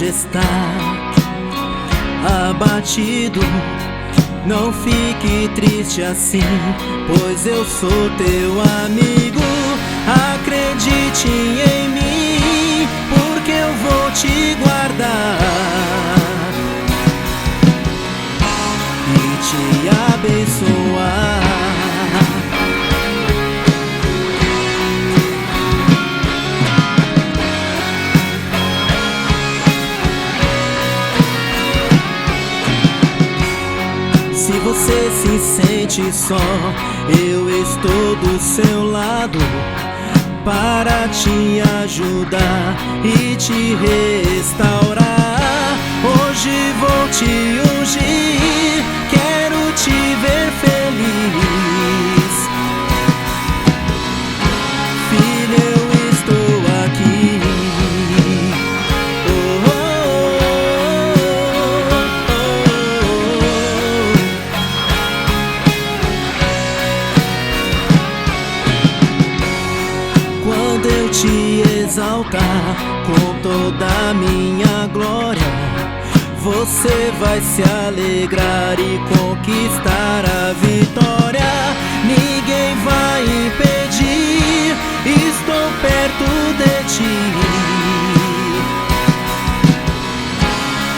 hoje está abatido, não fique triste assim, pois eu sou teu amigo. Acredite em mim, porque eu vou te guardar e te abençoar. Se você se sente só, eu estou do seu lado para te ajudar e te restaurar. Hoje vou te ungir, quero te ver feliz. Filho, eu estou aqui. Quando eu te exaltar com toda a minha glória, você vai se alegrar e conquistar a vitória. Ninguém vai impedir, estou perto de ti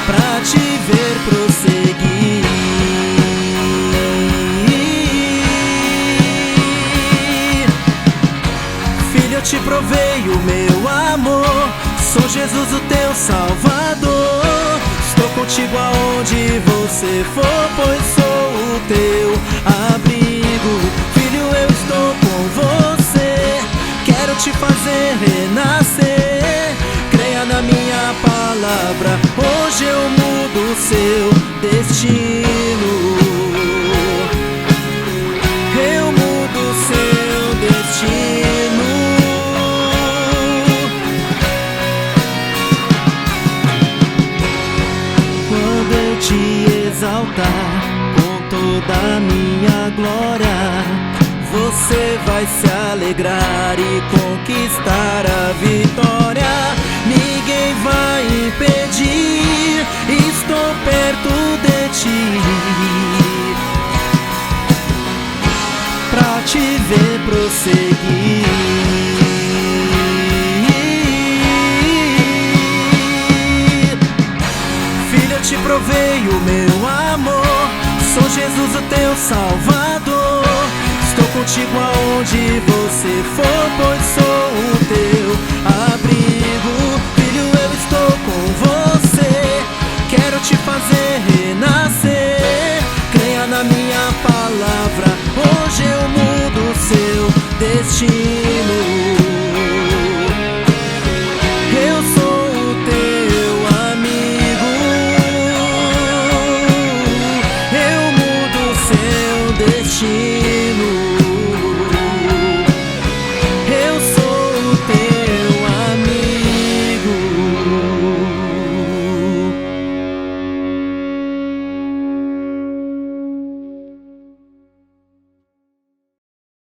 pra te ver prosseguir. Eu te provei o meu amor, sou Jesus o teu Salvador. Estou contigo aonde você for, pois sou o teu abrigo. Filho, eu estou com você, quero te fazer renascer. Creia na minha palavra, hoje eu mudo o seu destino. Eu mudo o seu destino. Te exaltar com toda a minha glória, você vai se alegrar e conquistar a vitória. Ninguém vai impedir, estou perto de ti pra te ver prosseguir. Te provei o meu amor, sou Jesus o teu Salvador. Estou contigo aonde você for, pois sou o teu